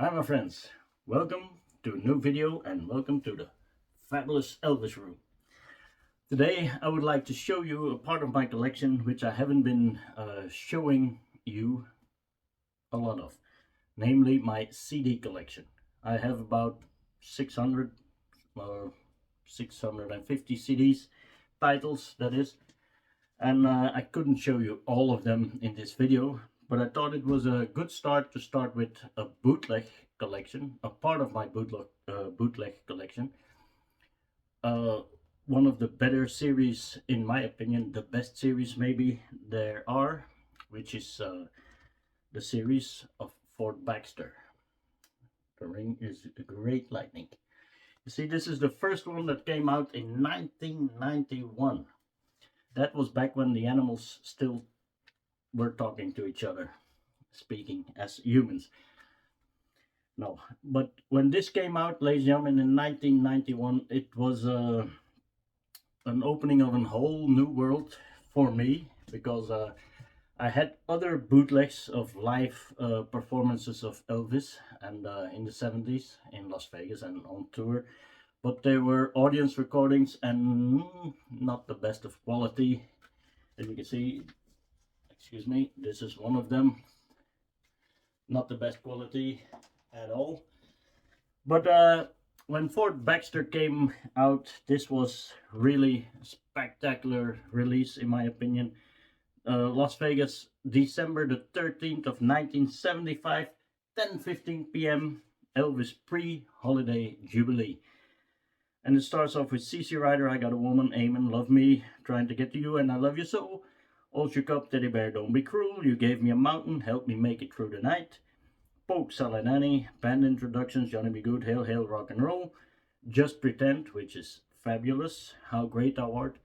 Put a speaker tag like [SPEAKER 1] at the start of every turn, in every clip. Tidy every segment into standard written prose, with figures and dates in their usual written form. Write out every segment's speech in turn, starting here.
[SPEAKER 1] Hi my friends, welcome to a new video and welcome to the fabulous Elvis room. Today I would like to show you a part of my collection which I haven't been showing you a lot of, namely my CD collection. I have about 600 or 650 CDs, titles that is, and I couldn't show you all of them in this video, but I thought it was a good start to start with a bootleg collection, a part of my bootleg collection. Uh, One of the better series, in my opinion, the best series maybe there are, which is the series of Fort Baxter. The ring is a great lightning. You see, this is the first one that came out in 1991. That was back when the animals still were talking to each other, speaking as humans. No, but when this came out, ladies and gentlemen, in 1991, it was an opening of a whole new world for me, because I had other bootlegs of live performances of Elvis and in the 70s in Las Vegas and on tour, but they were audience recordings and not the best of quality. As you can see, excuse me, this is one of them. Not the best quality at all. But when Fort Baxter came out, this was really a spectacular release, in my opinion. Las Vegas, December the 13th of 1975, 10:15 p.m. Elvis pre-holiday jubilee. And it starts off with CC Rider, I Got a Woman, Amen, Love Me, Trying to Get to You, and I Love You So. All Shook Up, Teddy Bear, Don't Be Cruel, You Gave Me a Mountain, Help Me Make It Through the Night. Poke, Silent Annie, band introductions, Johnny B. Good, Hail, Hail, Rock and Roll. Just Pretend, which is fabulous, How Great Thou Art.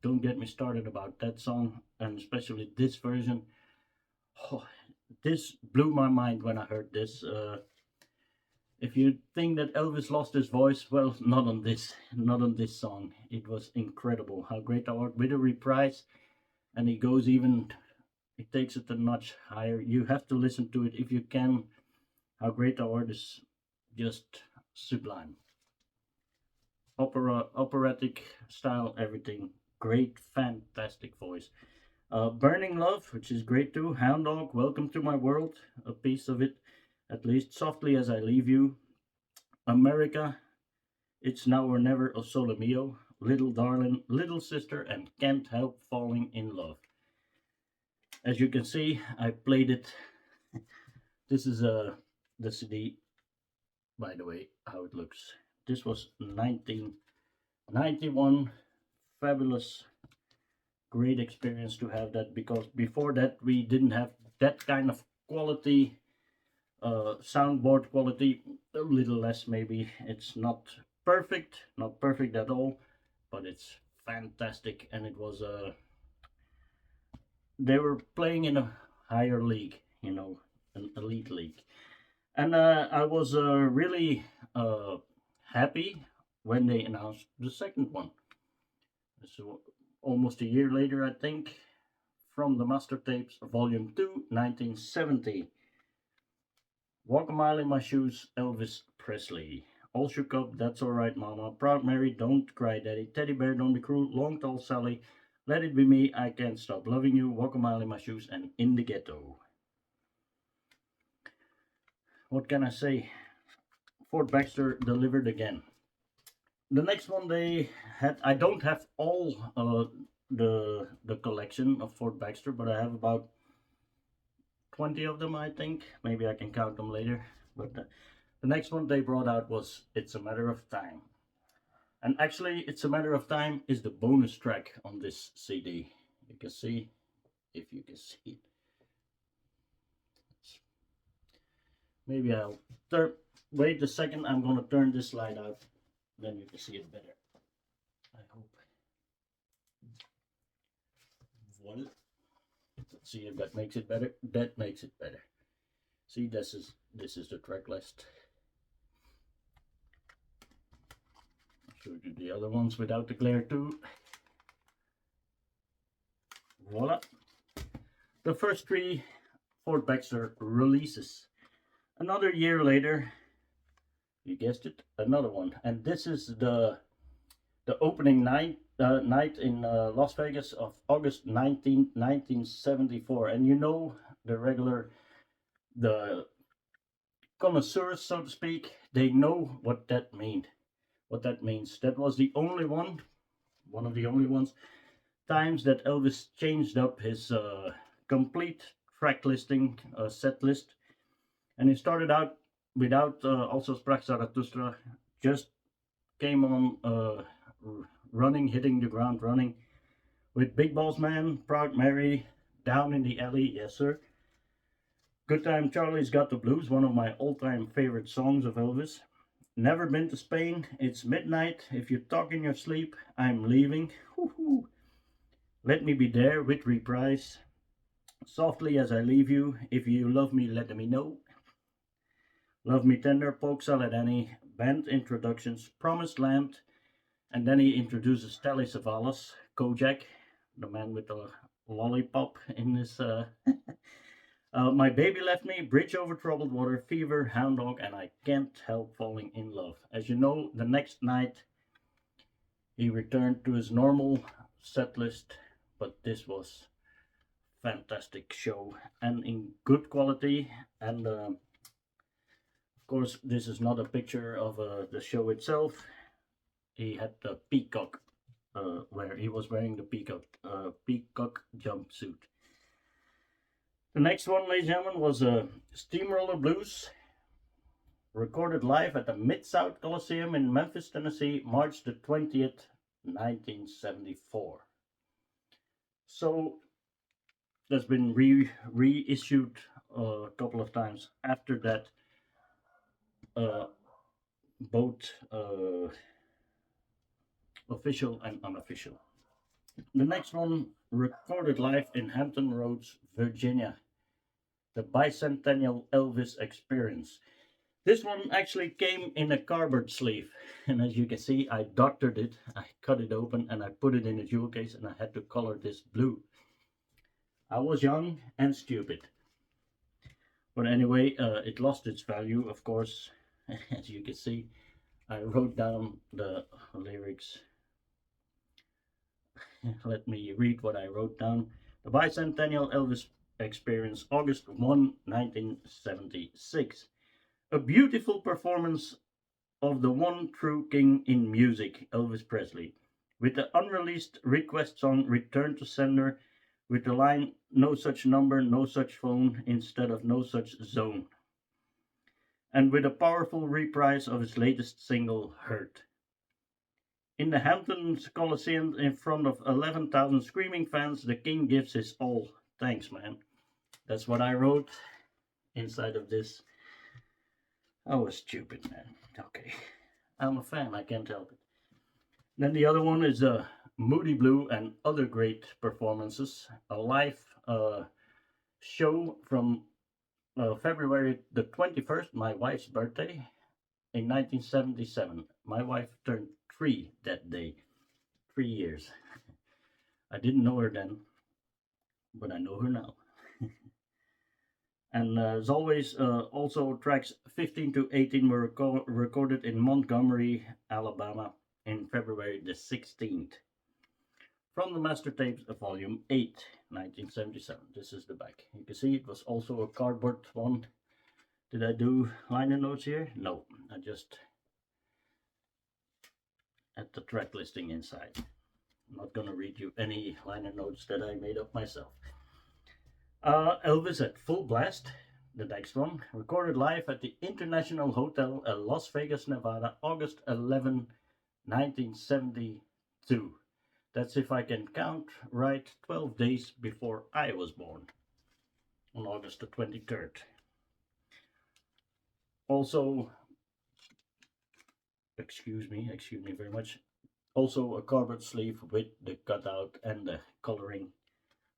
[SPEAKER 1] Don't get me started about that song, and especially this version. Oh, this blew my mind when I heard this. If you think that Elvis lost his voice, well, not on this song. It was incredible. How Great Thou Art, with a reprise, and he goes even, it takes it a notch higher. You have to listen to it if you can. How Great Thou Art is just sublime. Operatic style, everything. Great, fantastic voice. Burning Love, which is great too. Hound Dog, Welcome to My World, a piece of it at least. Softly as I Leave You. America, It's Now or Never of Sole Mio. Little Darling, Little Sister, and Can't Help Falling in Love. As you can see, I played it. This is the CD, by the way, how it looks. This was 1991. Fabulous, great experience to have that, because before that we didn't have that kind of quality, soundboard quality. A little less maybe. It's not perfect, not perfect at all, but it's fantastic. And it was they were playing in a higher league, an elite league. And I was really happy when they announced the second one. So almost a year later, I think, from the Master Tapes, Volume 2, 1970. Walk a Mile in My Shoes, Elvis Presley. All Shook Up, That's Alright Mama. Proud Mary, Don't Cry Daddy. Teddy Bear, Don't Be Cruel. Long Tall Sally. Let It Be Me, I Can't Stop Loving You. Walk a Mile in My Shoes, and In the Ghetto. What can I say? Fort Baxter delivered again. The next one they had, I don't have all the collection of Fort Baxter, but I have about 20 of them, I think. Maybe I can count them later. But the next one they brought out was It's a Matter of Time. And actually, It's a Matter of Time is the bonus track on this CD. You can see, if you can see it. Maybe I'll wait a second, I'm gonna turn this slide out, then you can see it better. I hope. Voila. Let's see if that makes it better. That makes it better. See, this is the track list. I'll show you the other ones without the glare too. Voila. The first three Fort Baxter releases. Another year later, you guessed it, another one. And this is the opening night in Las Vegas of August 19th, 1974. And you know, the regular, the connoisseurs, so to speak, they know what that means. What that means. That was the only one of the only ones, times that Elvis changed up his complete track listing, set list. And he started out without Also Sprach Zarathustra, just came on running, hitting the ground running, with Big Boss Man, Proud Mary, Down in the Alley, yes sir. Good Time Charlie's Got the Blues, one of my all-time favorite songs of Elvis. Never Been to Spain, It's Midnight, If You Talk in Your Sleep, I'm Leaving. Woo-hoo. Let Me Be There with reprise. Softly As I Leave You, If You Love Me, Let Me Know. Love Me Tender, Polk Salad Annie, band introductions, Promised Land, and then he introduces Telly Savalas, Kojak, the man with the lollipop in his. My Baby Left Me, Bridge Over Troubled Water, Fever, Hound Dog, and I Can't Help Falling in Love. As you know, the next night he returned to his normal set list, but this was fantastic show and in good quality. And of course, this is not a picture of the show itself. He had the peacock, where he was wearing the peacock jumpsuit. The next one, ladies and gentlemen, was Steamroller Blues, recorded live at the Mid-South Coliseum in Memphis, Tennessee, March the 20th, 1974. So that's been reissued a couple of times after that, both official and unofficial. The next one, recorded live in Hampton Roads, Virginia, the Bicentennial Elvis Experience. This one actually came in a cardboard sleeve, and as you can see, I doctored it, I cut it open, and I put it in a jewel case, and I had to color this blue. I was young and stupid. But anyway, it lost its value, of course. As you can see, I wrote down the lyrics. Let me read what I wrote down. The Bicentennial Elvis Experience, August 1, 1976. A beautiful performance of the one true king in music, Elvis Presley, with the unreleased request song Return to Sender, with the line No such number, no such phone, instead of no such zone, and with a powerful reprise of his latest single, Hurt. In the Hamptons Coliseum, in front of 11,000 screaming fans, the king gives his all. Thanks, man. That's what I wrote inside of this. I was stupid, man. Okay. I'm a fan, I can't help it. Then the other one is Moody Blue and Other Great Performances, a live show from February the 21st, my wife's birthday, in 1977. My wife turned 3 that day. 3 years. I didn't know her then, but I know her now. And as always, also tracks 15 to 18 were recorded in Montgomery, Alabama, in February the 16th. From the Master Tapes, Volume 8, 1977. This is the back. You can see it was also a cardboard one. Did I do liner notes here? No, I just had the track listing inside. I'm not going to read you any liner notes that I made up myself. Elvis at Full Blast, the next one, recorded live at the International Hotel at Las Vegas, Nevada, August 11, 1972. That's, if I can count right, 12 days before I was born, on August the 23rd. Also, excuse me very much, also a cardboard sleeve with the cutout and the coloring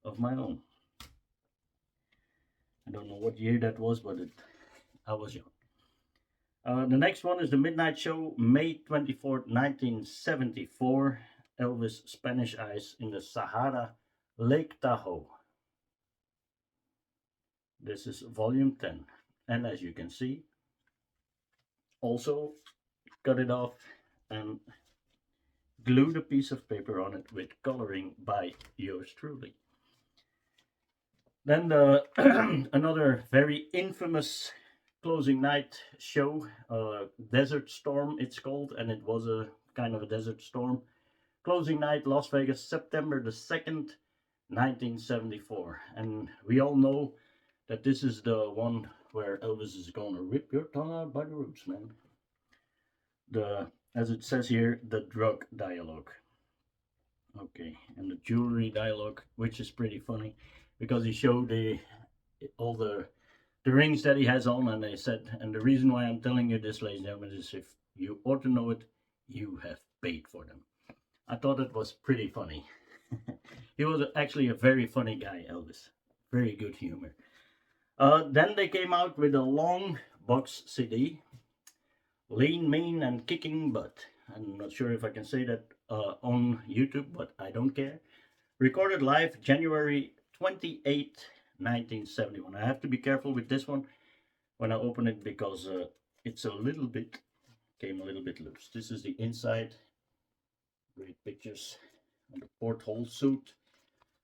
[SPEAKER 1] of my own. I don't know what year that was, but I was young. The next one is the Midnight Show, May 24th, 1974. Elvis Spanish Eyes in the Sahara, Lake Tahoe. This is volume 10. And as you can see, also cut it off and glued a piece of paper on it with coloring by yours truly. Then the another very infamous closing night show, Desert Storm it's called, and it was a kind of a desert storm. Closing night, Las Vegas, September the 2nd, 1974. And we all know that this is the one where Elvis is gonna rip your tongue out by the roots, man. As it says here, the drug dialogue. Okay, and the jewelry dialogue, which is pretty funny, because he showed all the rings that he has on, and they said, and the reason why I'm telling you this, ladies and gentlemen, is if you ought to know it, you have paid for them. I thought it was pretty funny. He was actually a very funny guy, Elvis. Very good humor. Then they came out with a long box CD, Lean, Mean, and Kicking Butt. I'm not sure if I can say that on YouTube, but I don't care. Recorded live January 28, 1971. I have to be careful with this one when I open it because it's a little bit, came a little bit loose. This is the inside. Great pictures. And the porthole suit.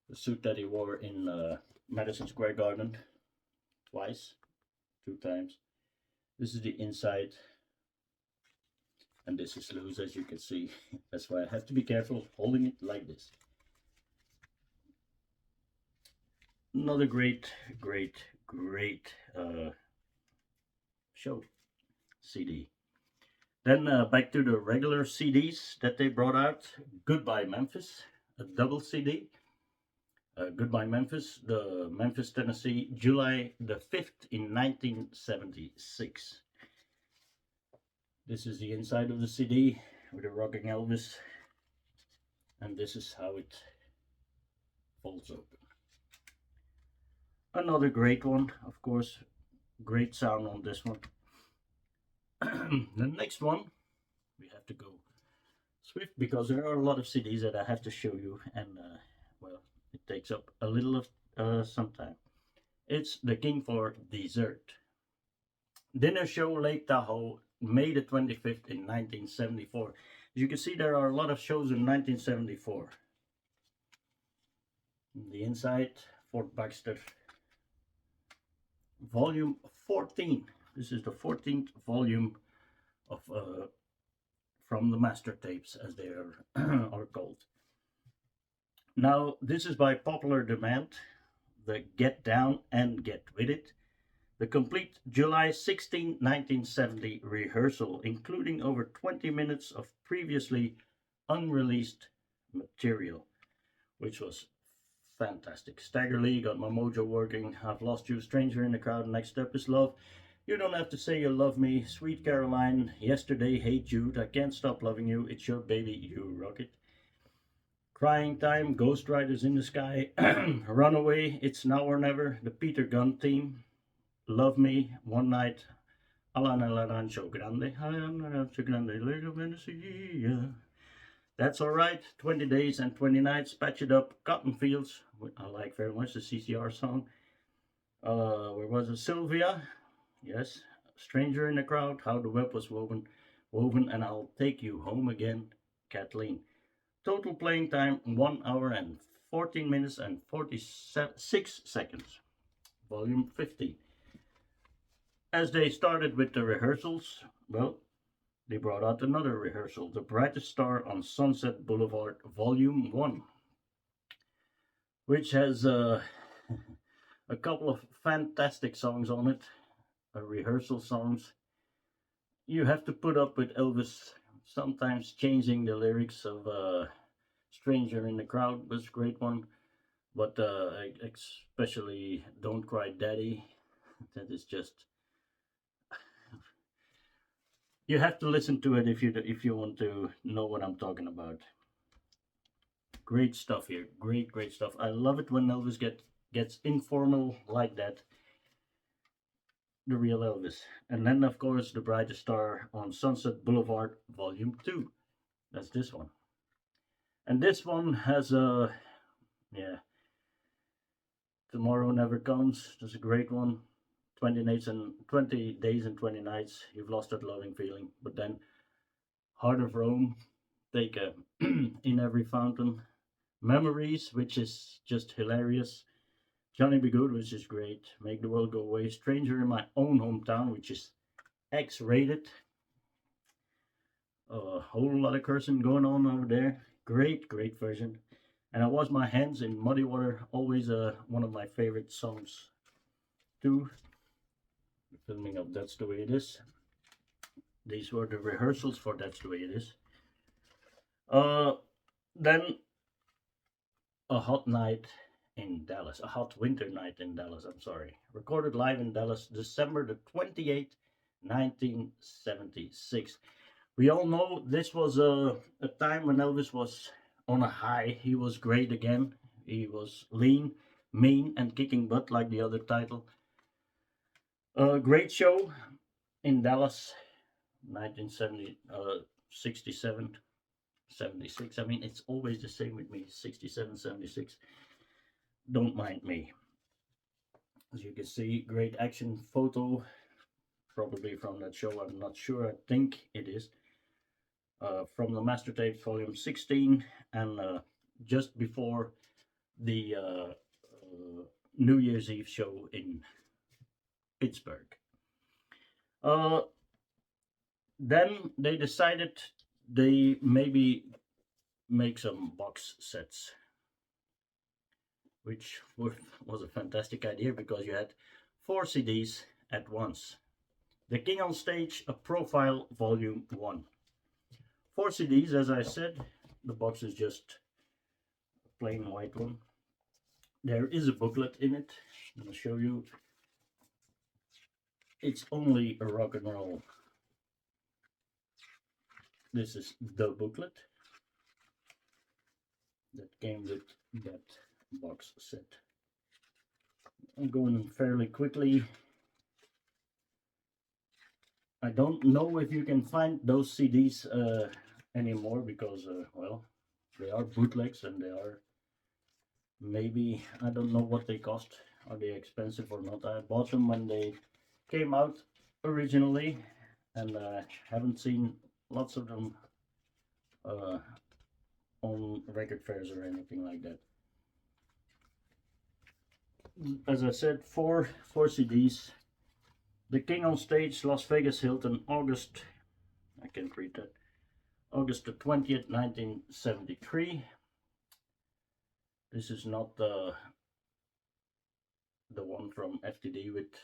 [SPEAKER 1] The suit that he wore in Madison Square Garden twice, 2 times. This is the inside. And this is loose, as you can see. That's why I have to be careful holding it like this. Another great show CD. Then back to the regular CDs that they brought out. Goodbye Memphis, a double CD. Goodbye Memphis, the Memphis, Tennessee, July the 5th in 1976. This is the inside of the CD with a rocking Elvis, and this is how it folds open. Another great one, of course, great sound on this one. The next one, we have to go swift because there are a lot of CDs that I have to show you, and well, it takes up a little of some time. It's The King for Dessert. Dinner show, Lake Tahoe, May the 25th in 1974. As you can see, there are a lot of shows in 1974. The inside, Fort Baxter, volume 14. This is the 14th volume of from the master tapes, as they are called. Now, this is by popular demand, the Get Down and Get With It, the complete July 16, 1970 rehearsal, including over 20 minutes of previously unreleased material, which was fantastic. Stagger Lee, Got My Mojo Working, I've Lost You, Stranger in the Crowd, Next Up Is Love, You Don't Have to Say You Love Me, Sweet Caroline, Yesterday, Hey Jude, I Can't Stop Loving You, It's Your Baby, You Rock It, Crying Time, Ghost Riders in the Sky, Runaway, It's Now or Never, the Peter Gunn theme, Love Me, One Night, Alana Larancho Grande, Larancho Grande, Little Venecia. That's Alright, 20 Days and 20 Nights, Patch It Up, Cotton Fields, I like very much the CCR song. Where was it? Sylvia, yes. Stranger in the Crowd, How the Web Was Woven, and I'll Take You Home Again, Kathleen. Total playing time, 1 hour and 14 minutes and 46 seconds. Volume 15. As they started with the rehearsals, well, they brought out another rehearsal, The Brightest Star on Sunset Boulevard, Volume 1, which has a couple of fantastic songs on it, rehearsal songs. You have to put up with Elvis sometimes changing the lyrics of Stranger in the Crowd was a great one, but especially Don't Cry Daddy, that is just... You have to listen to it if you want to know what I'm talking about. Great stuff here. Great stuff. I love it when Elvis gets informal like that. The real Elvis. And then, of course, The Brightest Star on Sunset Boulevard, Volume 2. That's this one. And this one has a... Yeah. Tomorrow Never Comes. That's a great one. 20 days and 20 nights. You've lost that loving feeling. But then Heart of Rome. Take a In Every Fountain. Memories, which is just hilarious. Johnny Be Good, which is great. Make the World Go Away. Stranger in My Own Hometown, which is X-rated. A whole lot of cursing going on over there. Great version. And I Wash My Hands in Muddy Water, always one of my favorite songs too. The filming of That's the Way It Is. These were the rehearsals for That's the Way It Is. Then A Hot Night in Dallas, a hot winter night in Dallas, I'm sorry. Recorded live in Dallas, December the 28th, 1976. We all know this was a time when Elvis was on a high. He was great again. He was lean, mean, and kicking butt like the other title. A great show in Dallas, 1970, 67, 76. I mean, it's always the same with me, 67, 76. Don't mind me. As you can see, great action photo, probably from that show, I'm not sure, I think it is. From the Master Tapes Volume 16, and just before the New Year's Eve show in Pittsburgh. Then they decided they maybe make some box sets, which was a fantastic idea because you had 4 CDs at once. The King on Stage, a Profile Volume 1. 4 CDs, as I said. The box is just a plain white one. There is a booklet in it. I'm going to show you. It's only a rock and roll. This is the booklet that came with that box set. I'm going fairly quickly. I don't know if you can find those CDs anymore because, well, they are bootlegs and they are maybe, I don't know what they cost. Are they expensive or not? I bought them when they came out originally, and I haven't seen lots of them on record fairs or anything like that. As I said, four CDs. The King on Stage, Las Vegas Hilton, August, I can't read that, August the 20th, 1973. This is not the one from FTD with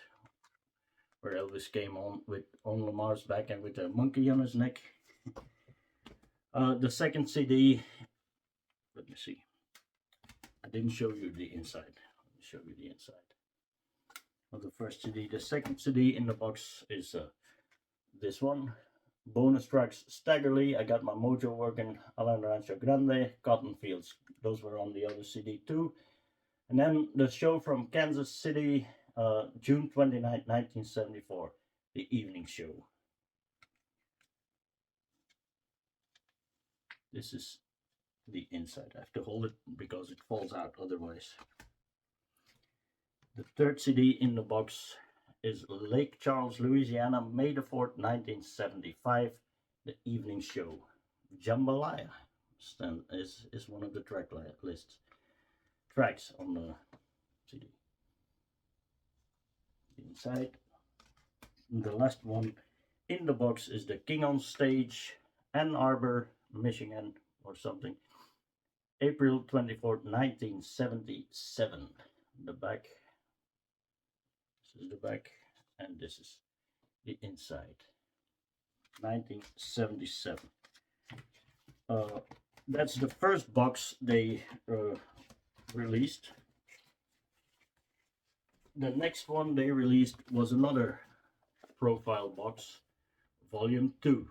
[SPEAKER 1] where Elvis came on Lamar's back and with a monkey on his neck. The second CD, let me see. I didn't show you the inside. Let me show you the inside of the first CD. The second CD in the box is this one. Bonus tracks Staggerly, I Got My Mojo Working, Alan Rancho Grande, Cotton Fields. Those were on the other CD too. And then the show from Kansas City, June 29, 1974, the evening show. This is the inside. I have to hold it because it falls out otherwise. The third CD in the box is Lake Charles, Louisiana, May the 4th, 1975, the evening show. Jambalaya is one of the tracks on the CD. Inside. And the last one in the box is the King on Stage, Ann Arbor, Michigan, or something. April 24th, 1977. The back. This is the back, and this is the inside. 1977. That's the first box they released. The next one they released was another profile box, Volume 2.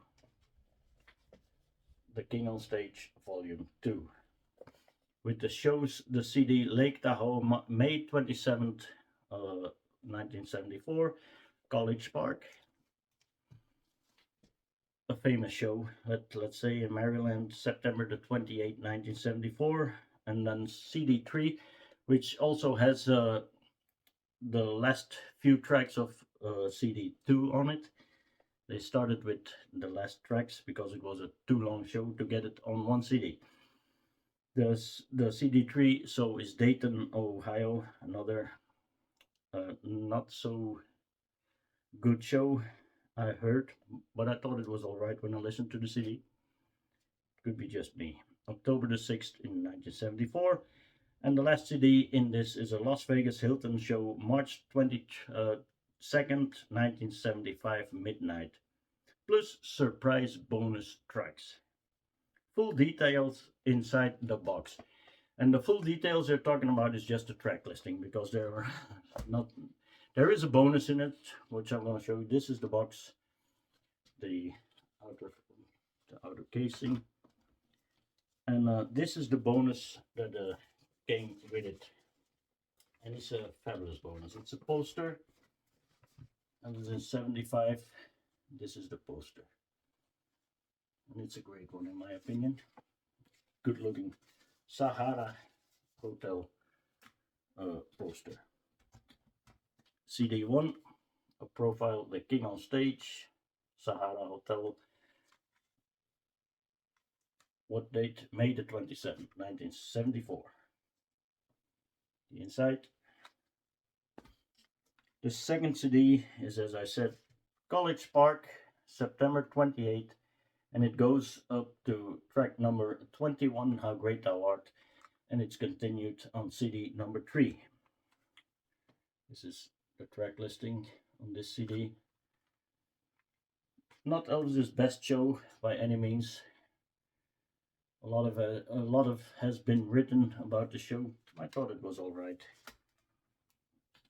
[SPEAKER 1] The King on Stage, Volume 2. With the shows, the CD Lake Tahoe, May 27th, 1974, College Park. A famous show, let's say in Maryland, September the 28th, 1974. And then CD3, which also has the last few tracks of CD2 on it. They started with the last tracks because it was a too long show to get it on one CD. The CD3 so is Dayton, Ohio, another not so good show I heard, but I thought it was alright when I listened to the CD. Could be just me. October the 6th in 1974. And the last CD in this is a Las Vegas Hilton show, March 22nd, 1975, midnight, plus surprise bonus tracks. Full details inside the box. And the full details they're talking about is just the track listing because there are not. There is a bonus in it, which I'm going to show you. This is the box, the outer casing, and this is the bonus that came with it. And it's a fabulous bonus. It's a poster, and it's in 75. This is the poster, and it's a great one in my opinion. Good looking Sahara Hotel poster. CD1, a profile, The King on Stage, Sahara Hotel. What date? May the 27th, 1974. The inside. The second CD is, as I said, College Park, September 28th, and it goes up to track number 21, How Great Thou Art, and it's continued on CD number 3. This is the track listing on this CD. Not Elvis's best show by any means. A lot of has been written about the show. I thought it was all right,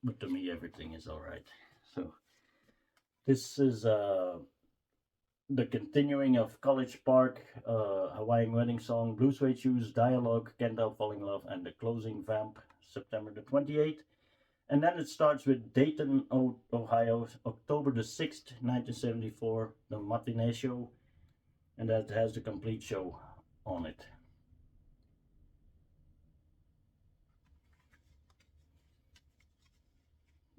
[SPEAKER 1] but to me everything is all right. So this is the continuing of College Park, Hawaiian Wedding Song, Blue Suede Shoes, Dialogue, Can't Help Falling in Love, and the closing Vamp, September the 28th. And then it starts with Dayton, Ohio, October the 6th, 1974, the matinee show, and that has the complete show on it.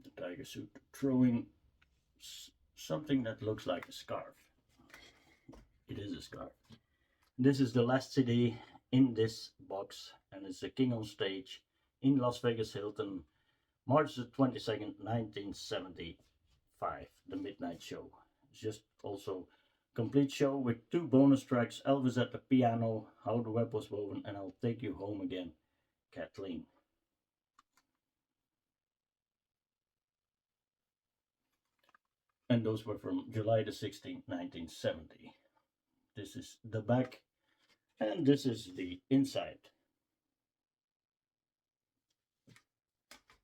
[SPEAKER 1] The tiger suit throwing something that looks like a scarf. It is a scarf. This is the last CD in this box, and it's The King on Stage in Las Vegas Hilton, March the 22nd, 1975, the midnight show. It's just also complete show with 2 bonus tracks, Elvis at the piano, How the Web Was Woven, and I'll Take You Home Again, Kathleen. And those were from July the 16th, 1970. This is the back, and this is the inside.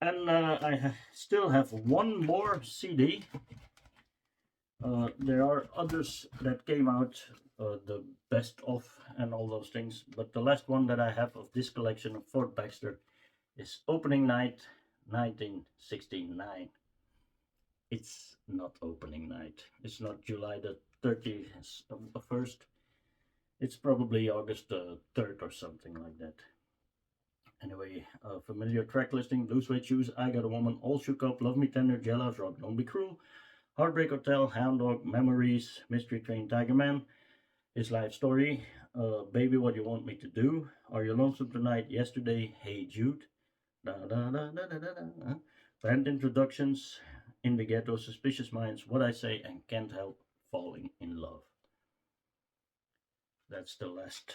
[SPEAKER 1] And I still have one more CD. There are others that came out, the best of and all those things, but the last one that I have of this collection of Fort Baxter is Opening Night 1969. It's not opening night. It's not July the 31st. It's probably August 3rd or something like that. Anyway, familiar track listing, Blue Suede Shoes, I Got a Woman, All Shook Up, Love Me Tender, Jealous, Rock, Don't Be Cruel, Heartbreak Hotel, Hound Dog, Memories, Mystery Train, Tiger Man, His Life Story, Baby What You Want Me to Do, Are You Lonesome Tonight, Yesterday, Hey Jude, da da da da da da da, band introductions, In the Ghetto, Suspicious Minds, What I Say, and Can't Help Falling in Love. That's the last,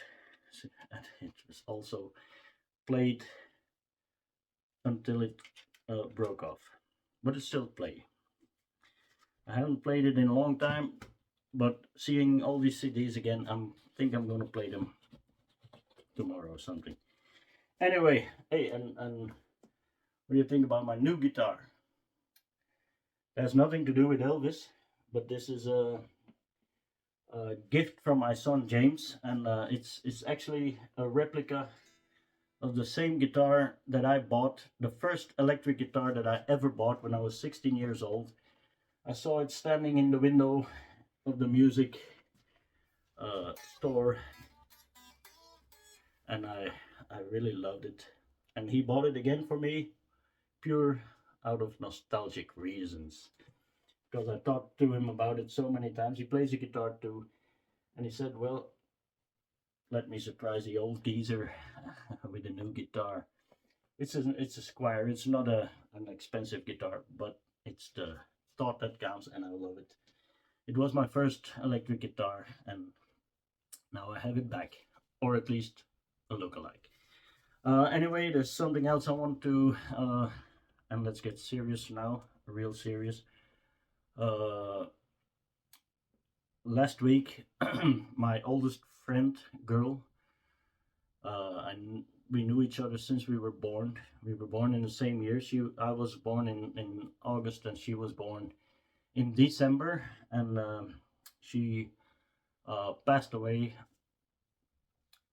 [SPEAKER 1] and it was also played until it broke off, but it's still play. I haven't played it in a long time, but seeing all these CDs again, I think I'm gonna play them tomorrow or something. Anyway, hey, and what do you think about my new guitar? It has nothing to do with Elvis, but this is a gift from my son James, and it's actually a replica of the same guitar that I bought, the first electric guitar that I ever bought when I was 16 years old. I saw it standing in the window of the music store, and I really loved it. and he bought it again for me, pure out of nostalgic reasons. Because I talked to him about it so many times. He plays the guitar too, and he said, "Well, let me surprise the old geezer with a new guitar." It's a Squire. It's not an expensive guitar, but it's the thought that counts, and I love it. It was my first electric guitar, and now I have it back, or at least a lookalike. Anyway, there's something else I want to, and let's get serious now, real serious. Uh, Last week, my oldest friend, girl, we knew each other since we were born. We were born in the same year. I was born in August, and she was born in December, and she passed away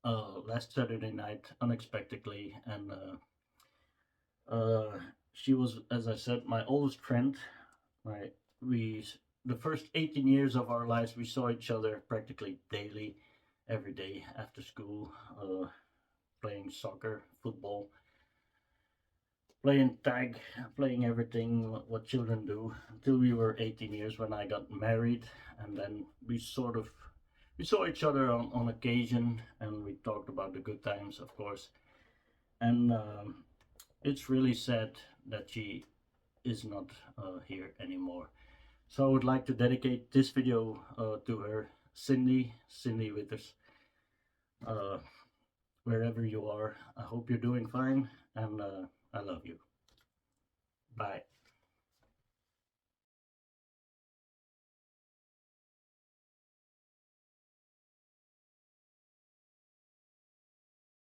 [SPEAKER 1] last Saturday night unexpectedly, and she was, as I said, my oldest friend. My we the first 18 years of our lives we saw each other practically daily, every day after school, playing soccer, football, playing tag, playing everything what children do until we were 18 years when I got married, and then we saw each other on occasion, and we talked about the good times, of course. And it's really sad that she is not here anymore. So I would like to dedicate this video to her, Cindy Witters. Uh, Wherever you are, I hope you're doing fine, and I love you. Bye.